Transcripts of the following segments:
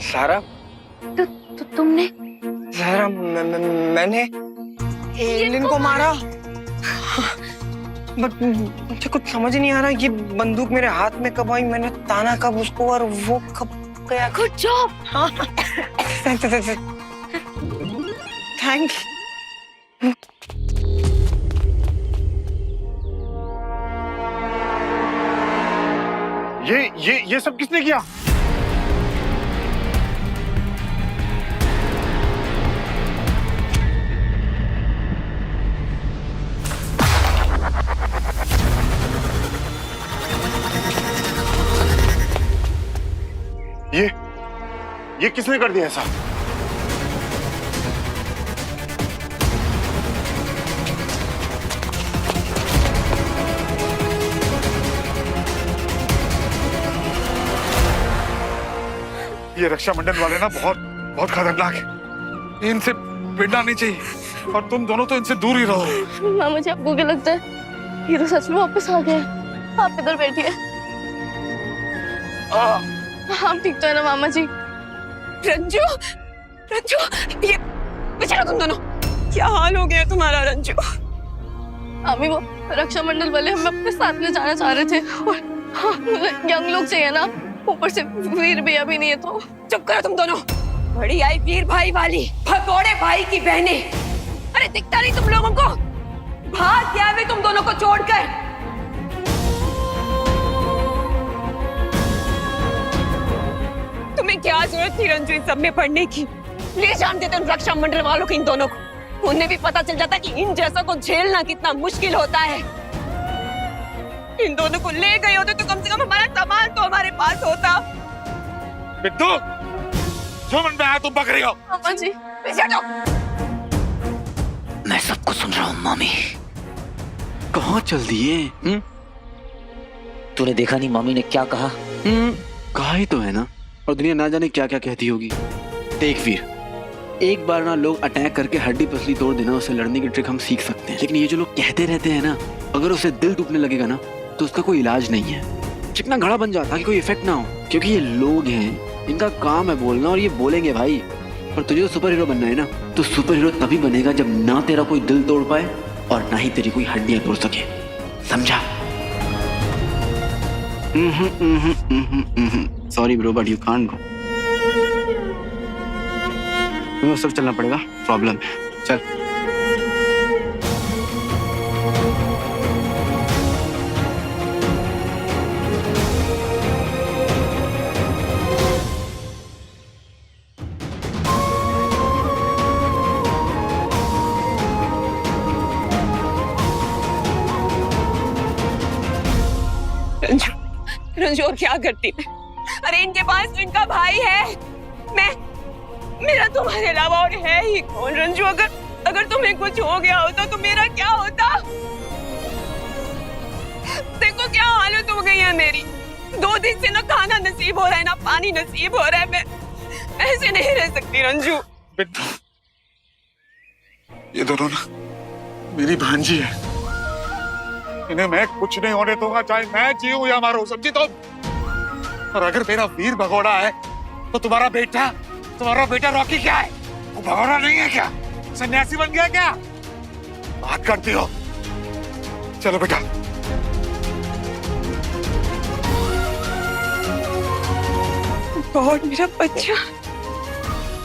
सारा तुमने जहरा मैंने एलिन को मारा। बट मुझे कुछ समझ नहीं आ रहा, ये बंदूक मेरे हाथ में कब आई, मैंने ताना कब उसको और वो कब गया। Good job. थैंक ये सब किसने किया? ये किसने कर दिया ऐसा? ये रक्षा मंडल वाले ना बहुत बहुत खतरनाक है, इनसे भिड़ना नहीं चाहिए और तुम दोनों तो इनसे दूर ही रहो। मामा जी, आपको क्या लगता है ये तो सच में वापस आ गए? आप इधर बैठिए। आप ठीक तो है ना मामा जी? रंजू, रंजू, ये बेचारा तुम दोनों, क्या हाल हो गया तुम्हारा रंजू? अभी वो रक्षा मंडल वाले हमें अपने साथ ले जाना चाह रहे थे और यंग लोग चाहिए ना, ऊपर से वीर भैया भी नहीं है तो। चुप करो तुम दोनों। बड़ी आई वीर भाई वाली, भगोड़े भाई की बहने। अरे दिखता नहीं तुम लोगों को? भाग गया वे तुम दोनों को छोड़कर। तुम्हें क्या जरूरत थी रंजू इन सब में पढ़ने की? ले जान देते उन रक्षा मंडल वालों को इन दोनों को, उन्हें भी पता चल जाता कि इन जैसा को झेलना कितना मुश्किल होता है। इन दोनों को ले गए होते तो कम से कम हमारा सामान तो हमारे पास होता। बिट्टू, जो मन में आया तुम बक रही हो। मामा जी पीछे हटो। मैं सबको सुन रहा हूँ। मामी कहाँ चल दिए? तूने देखा नहीं मामी ने क्या कहा? कहा ही तो है ना, और दुनिया ना जाने क्या क्या कहती होगी। देख वीर, एक बार ना लोग अटैक करके हड्डी पसली तोड़ देना, उससे लड़ने की ट्रिक हम सीख सकते हैं, लेकिन ये जो लोग कहते रहते हैं ना, अगर उसे दिल टूटने लगेगा ना तो उसका कोई इलाज नहीं है। चिकना घड़ा बन जाता कि कोई इफेक्ट ना हो, क्योंकि ये लोग हैं, इनका काम है बोलना और ये बोलेंगे भाई। पर तुझे तो सुपर हीरो बनना है ना, तो सुपर हीरो तभी बनेगा जब ना तेरा कोई दिल तोड़ पाए और ना ही तेरी कोई हड्डियां तोड़ सके, समझा? Sorry bro but you can't go. तुम्हें सब चलना पड़ेगा, प्रॉब्लम है। चल रंजू, रंजू और क्या करती मैं? अरे इनके पास तो इनका भाई है, मेरा तुम्हारे अलावा और है ही कौन? रंजू, अगर तुम्हें कुछ हो गया होता तो मेरा क्या होता? देखो क्या हालत हो गई है मेरी। 2 दिन से ना खाना नसीब हो रहा है ना पानी नसीब हो रहा है। मैं ऐसे नहीं रह सकती रंजू। बिट्टू, ये दोनों ना मेरी भांजी है, इन्हें मैं कुछ नहीं होने दूंगा, चाहे मैं जीऊं या मारूं, समझी तुम? और अगर मेरा वीर भगोड़ा है तो तुम्हारा बेटा रॉकी क्या है? वो भगोड़ा नहीं है क्या? सन्यासी बन गया क्या? बात करती हो? चलो बेटा। गॉड, मेरा बच्चा,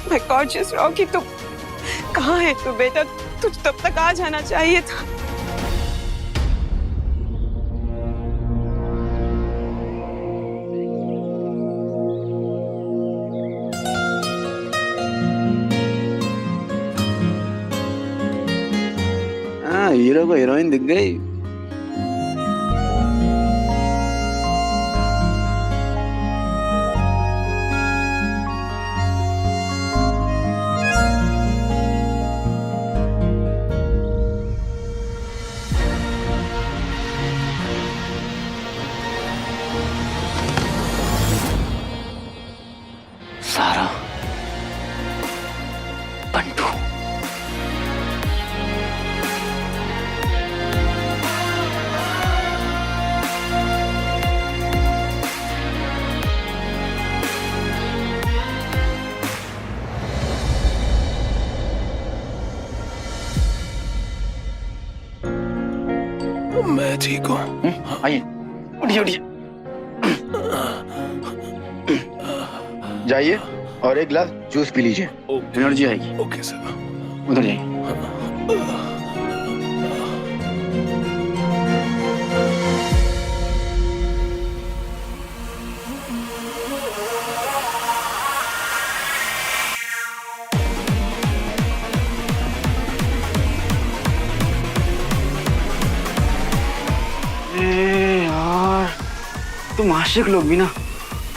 माय गॉर्जियस रॉकी, तुम कहाँ है तू बेटा? तुझ तब तक आ जाना चाहिए था। हीरो को हीरोइन दिख गई। सारा, बंटू, मैं ठीक हूँ। आइए, उठिए उठिए। जाइए और एक गिलास जूस पी लीजिए, एनर्जी आएगी। Okay sir. उधर जाइए। यार, तुम आशिक लोग भी ना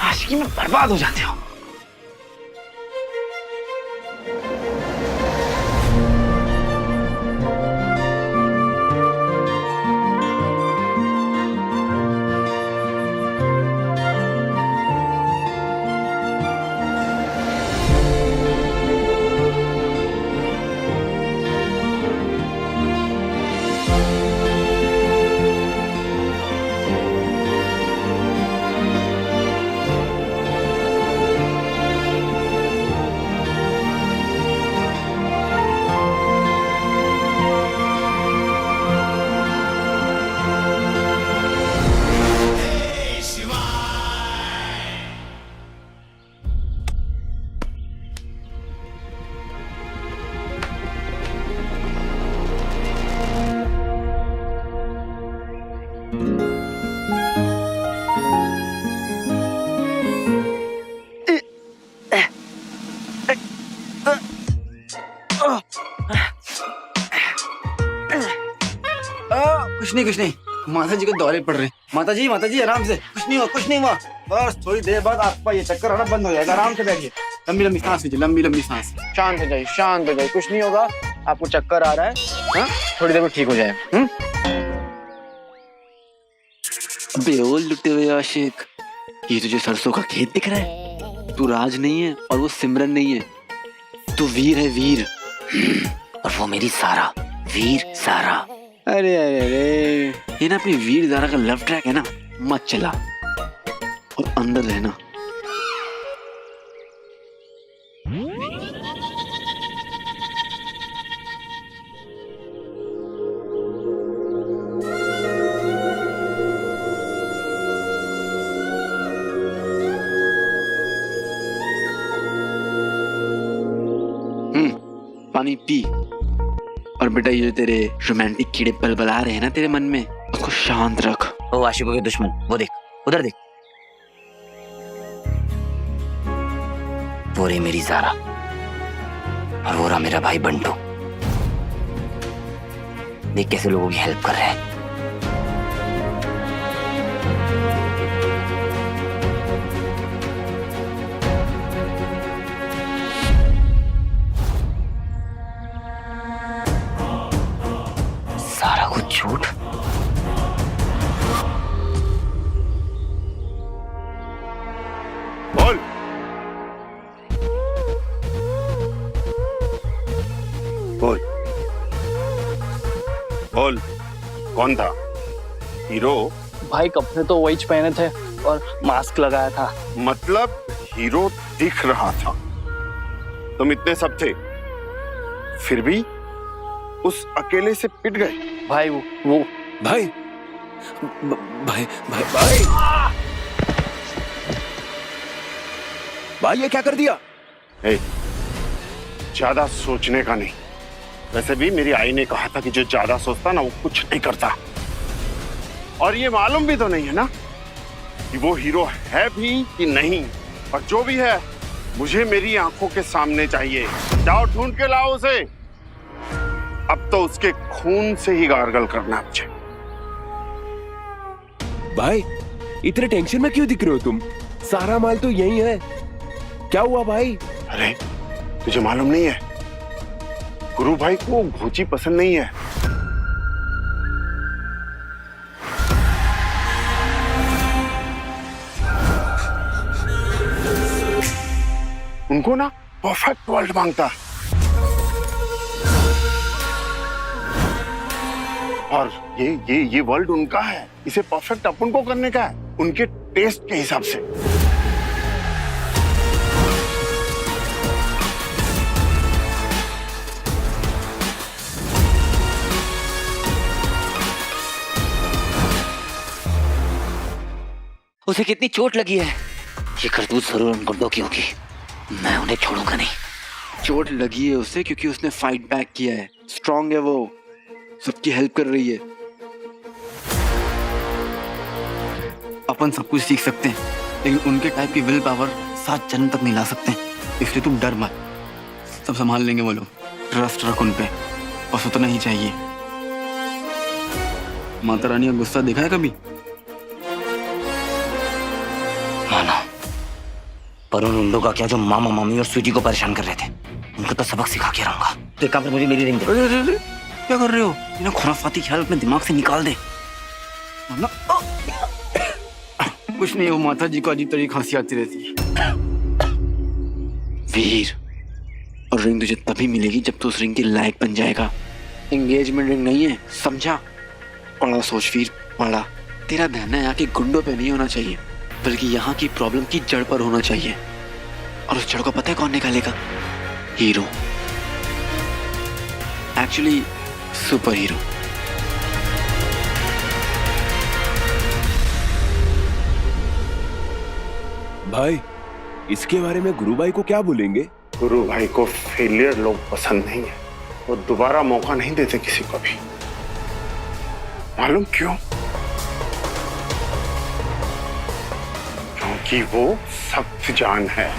आशिकी में बर्बाद हो जाते हो। कुछ नहीं, माता जी को दौरे पड़ रहे हैं। माता जी आराम से, कुछ नहीं हुआ। बस थोड़ी देर बाद आपका ये चक्कर आना बंद हो जाएगा। आराम से बैठिए, लंबी लंबी सांस लीजिए, लंबी सांस। शांत हो जाइए, कुछ नहीं होगा। आपको चक्कर आ रहा है, हाँ? थोड़ी देर में ठीक हो जाएगा। अबे ओ लुटे हुए आशिक, ये तुझे सरसों का खेत दिख रहा है? तू राज नहीं है और वो सिमरन नहीं है, तू वीर है, वीर। और वो मेरी सारा, वीर सारा। अरे ये ना अपनी वीर ज़ारा का लव ट्रैक है ना, मत चला और अंदर रहना। पानी पी। और बेटा ये तेरे रोमांटिक कीड़े बलबला रहे हैं ना तेरे मन में, उसको शांत रख। ओ आशिकों के दुश्मन, वो देख, उधर देख, वो रे मेरी ज़ारा और वो रहा मेरा भाई बंटू। देख कैसे लोगों की हेल्प कर रहे हैं। सारा कुछ झूठ। बोल। बोल बोल, कौन था हीरो? भाई कपड़े तो वही पहने थे और मास्क लगाया था। मतलब हीरो दिख रहा था, तुम इतने सब थे, फिर भी उस अकेले से पिट गए। भाई वो भाई भाई ये क्या कर दिया? ए, ज्यादा सोचने का नहीं। वैसे भी मेरी आई ने कहा था कि जो ज्यादा सोचता ना वो कुछ नहीं करता। और ये मालूम भी तो नहीं है ना कि वो हीरो है भी कि नहीं। और जो भी है मुझे मेरी आंखों के सामने चाहिए। जाओ ढूंढ के लाओ उसे। अब तो उसके खून से ही गार्गल करना है मुझे। भाई इतने टेंशन में क्यों दिख रहे हो तुम? सारा माल तो यही है। क्या हुआ भाई? अरे तुझे मालूम नहीं है, गुरु भाई को भोजी पसंद नहीं है। उनको ना परफेक्ट वर्ल्ड मांगता है। और ये वर्ल्ड उनका है, इसे परफेक्ट अपन को करने का है, उनके टेस्ट के हिसाब से। उसे कितनी चोट लगी है। ये करतूत जरूर उन गुंडों की होगी। मैं उन्हें छोड़ूंगा नहीं। चोट लगी है उसे क्योंकि उसने फाइट बैक किया है। स्ट्रांग है वो, सबकी हेल्प कर रही है। अपन सब कुछ सीख सकते हैं, लेकिन उनके टाइप की विल पावर 7 जन्म तक नहीं ला सकते। इसलिए तुम डर मत, सब संभाल लेंगे वो लोग। ट्रस्ट रख उन पे, बस उतना ही चाहिए। माता रानी का गुस्सा देखा है कभी? मानो, पर उन लोगों का क्या जो मामा मामी और स्वीटी को परेशान कर रहे थे, उनको तो सबक सिखा के रहूंगा। तो एक काम कर, मुझे मेरी रिंग दे। अरे अरे अरे, क्या कर रहे हो? इन्हें खुराफाती ख्याल अपने दिमाग से निकाल दे। कुछ नहीं, वो माता जी को अजीब तरह की खांसी आती रहती है। वीर, और रिंग तुझे तभी मिलेगी जब तू उस रिंग के लायक बन जाएगा। एंगेजमेंट रिंग नहीं है, समझा? बड़ा सोच वीर, बड़ा। तेरा ध्यान यहाँ के गुंडों पे नहीं होना चाहिए, बल्कि यहाँ की प्रॉब्लम की जड़ पर होना चाहिए। और उस जड़ को पता है कौन निकालेगा? Hero, actually super hero. भाई, इसके बारे में गुरु भाई को क्या बोलेंगे? गुरु भाई को फेलियर लोग पसंद नहीं है। वो दोबारा मौका नहीं देते किसी को भी। मालूम क्यों? क्योंकि वो सख्त जान है।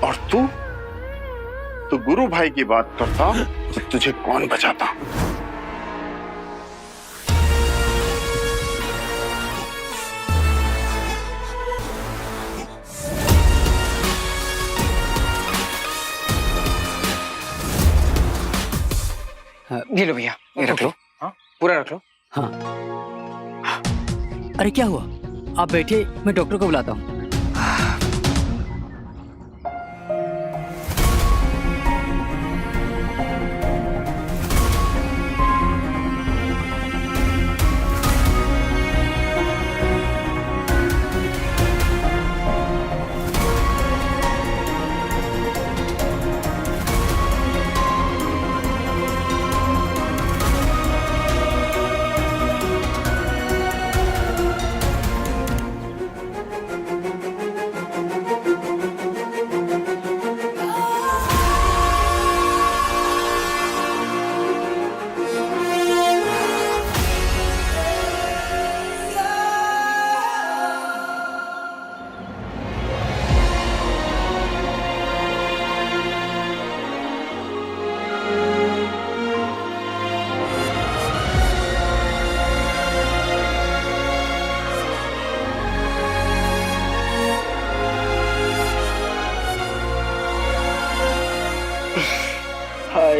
और तू गुरु भाई की बात करता तो तुझे कौन बचाता? ये लो भैया, ये रख लो। हाँ, पूरा रख लो। हाँ। अरे क्या हुआ? आप बैठिए, मैं डॉक्टर को बुलाता हूँ।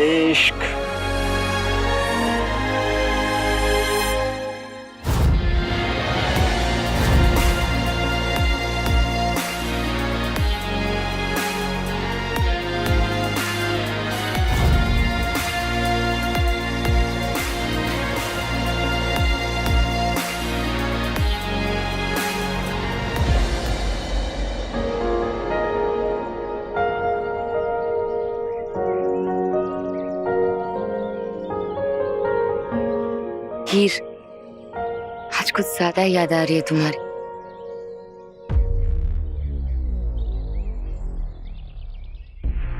इश्क। हीर, आज कुछ ज्यादा याद आ रही है तुम्हारी।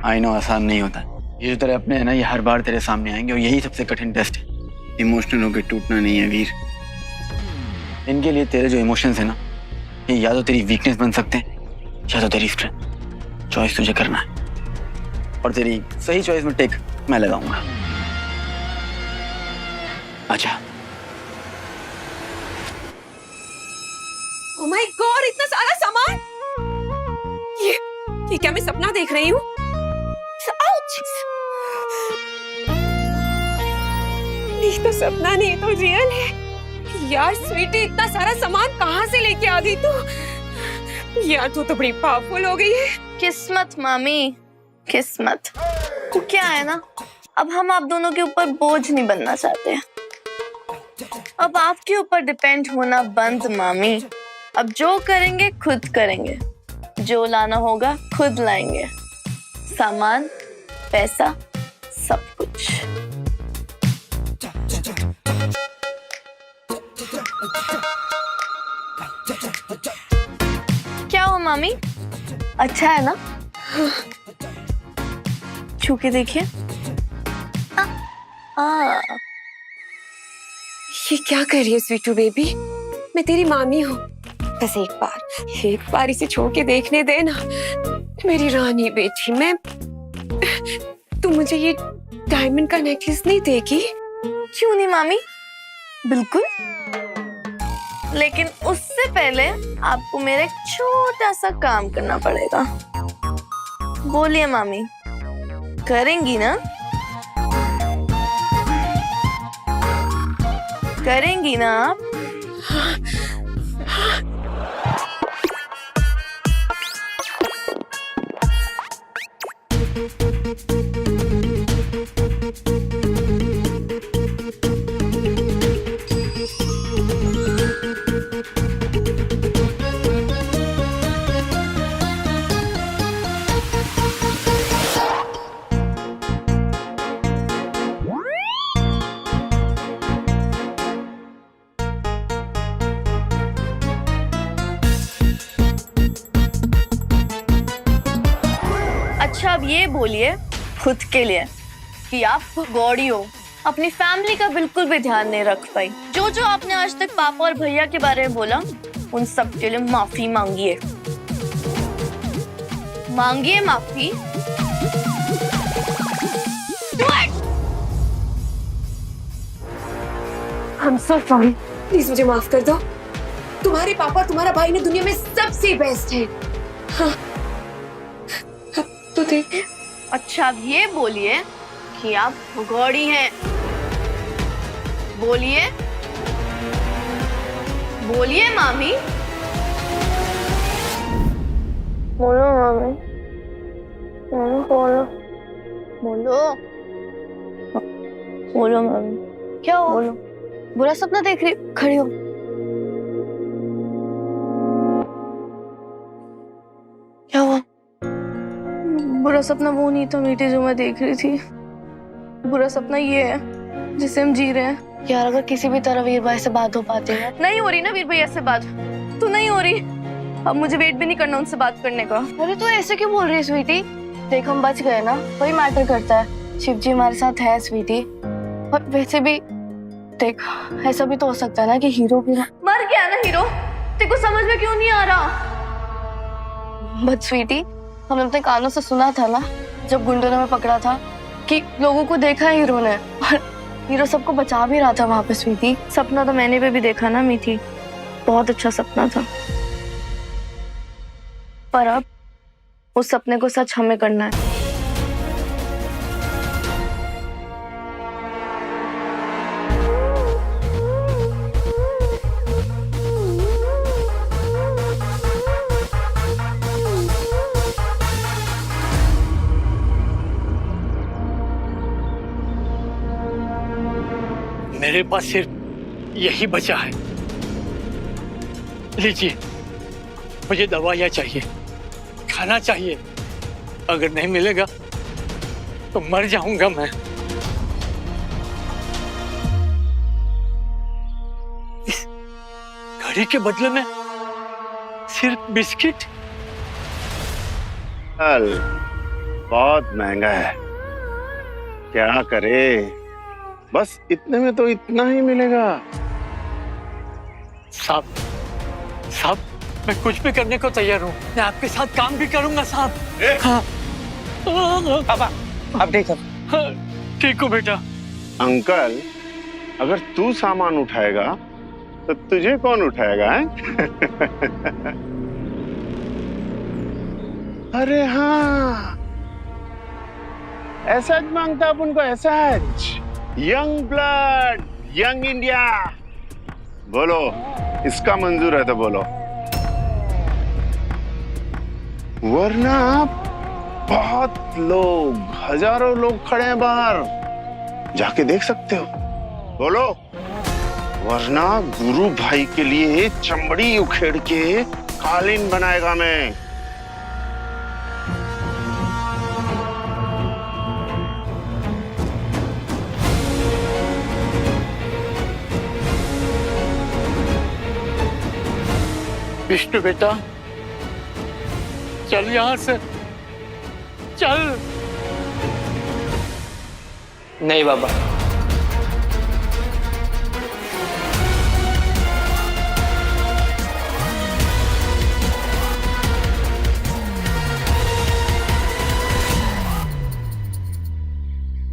आई नो, आसान नहीं होता। ये जो तेरे अपने है ना, ये हर बार तेरे सामने आएंगे और यही सबसे कठिन टेस्ट है। इमोशनल होकर टूटना नहीं है वीर। इनके लिए तेरे जो इमोशंस है ना, ये या तो तेरी वीकनेस बन सकते हैं या तो तेरी स्ट्रेंथ। चॉइस तुझे करना है और तेरी सही चॉइस में टिक मैं लगाऊंगा। अच्छा। ओह माय गॉड, इतना सारा सामान! ये क्या मैं सपना देख रही हूँ? नहीं तो सपना नहीं तो रियल है। यार स्वीटी, इतना सारा सामान कहाँ से लेके आ गई तू? यार तू तो बड़ी पावरफुल हो गई है। किस्मत मामी, किस्मत। तो क्या है ना, अब हम आप दोनों के ऊपर बोझ नहीं बनना चाहते। अब आपके ऊपर डिपेंड होना बंद मामी। अब जो करेंगे खुद करेंगे, जो लाना होगा खुद लाएंगे, सामान, पैसा, सब कुछ। मामी? अच्छा है ना? छू के देखिए। ये क्या कर रही है स्वीटू बेबी? मैं तेरी मामी हूँ। बस एक बार इसे छू के देखने दे ना, मेरी रानी बेटी। मैं तू मुझे ये डायमंड का नेकलेस नहीं देगी? क्यों नहीं मामी, बिल्कुल। लेकिन उससे पहले आपको मेरा एक छोटा सा काम करना पड़ेगा। बोलिए मामी, करेंगी ना? करेंगी ना आप? अच्छा अब ये बोलिए खुद के लिए कि आप गौड़ी हो, अपनी फैमिली का बिल्कुल भी ध्यान नहीं रख पाई। जो जो आपने आज तक पापा और भैया के बारे में बोला, उन सब के लिए माफी मांगिए। मांगिए माफी। I'm so sorry. प्लीज मुझे माफ कर दो। तुम्हारे पापा, तुम्हारा भाई ने दुनिया में सबसे बेस्ट है। हाँ। तो देख। अच्छा अब ये बोलिए कि आप गौड़ी हैं। बोलिए, बोलिए मामी। बोलो मामी, बोलो बोलो बोलो बोलो मामी। क्या हो? बोलो। बुरा सपना देख रही? खड़ी हो। क्या हुआ? बुरा सपना वो नहीं था मीठी जो मैं देख रही थी। बुरा सपना ये है जिसे हम जी रहे हैं। यार अगर किसी भी तरह वीर भाई से बात हो पाती है। नहीं हो रही ना वीर भैया से बात, तो नहीं हो रही। अब मुझे वेट भी नहीं करना उनसे बात करने का। अरे तू ऐसे क्यों बोल रही है स्वीटी? देख हम बच गए ना, वही मैटर करता है। शिव जी हमारे साथ है स्वीटी। और वैसे भी देख, ऐसा भी तो हो सकता है ना कि हीरो भी मर गया ना। हीरो तेरे को समझ में क्यों नहीं आ रहा? बट स्वीटी, हमने अपने कानों से सुना था ना जब गुंडों ने हमें पकड़ा था कि लोगों को देखा है हीरो ने, और हीरो सबको बचा भी रहा था वहां पे। स्वीटी, सपना तो मैंने भी देखा ना मीठी, बहुत अच्छा सपना था। पर अब उस सपने को सच हमें करना है। मेरे पास सिर्फ यही बचा है। लीजिए, मुझे दवाइयाँ चाहिए, खाना चाहिए। अगर नहीं मिलेगा तो मर जाऊंगा मैं। इस घड़ी के बदले में सिर्फ बिस्किट? बहुत महंगा है, क्या करे। बस इतने में तो इतना ही मिलेगा। साहब, साहब, मैं कुछ भी करने को तैयार हूँ। मैं आपके साथ काम भी करूंगा साहब। हाँ। पापा आप ठीक हो? हाँ, ठीक हूँ बेटा। अंकल, अगर तू सामान उठाएगा तो तुझे कौन उठाएगा? अरे हाँ, ऐसा मांगता अपन को, ऐसा यंग ब्लड, यंग इंडिया। बोलो, इसका मंजूर है तो बोलो, वरना बहुत लोग, हजारों लोग खड़े हैं बाहर, जाके देख सकते हो। बोलो, वरना गुरु भाई के लिए चमड़ी उखेड़ के कालीन बनाएगा मैं। विष्णु बेटा, चल यहाँ से, चल। नहीं बाबा,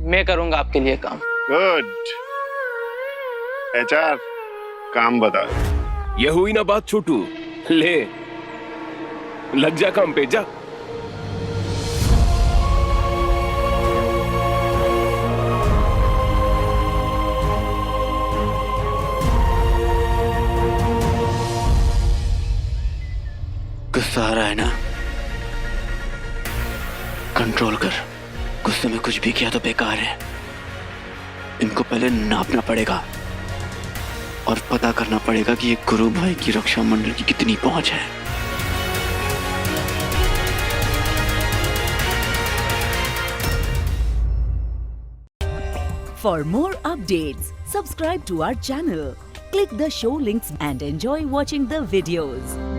मैं करूंगा आपके लिए काम। गुड। एचआर, काम बता। ये हुई ना बात छोटू, ले लग जा काम पे, जा। गुस्सा आ रहा है ना, कंट्रोल कर। गुस्से में कुछ भी किया तो बेकार है। इनको पहले नापना पड़ेगा और पता करना पड़ेगा कि एक गुरु भाई की रक्षा मंडल की कितनी पहुंच है। For more updates, subscribe to our channel, click the show links and enjoy watching the videos.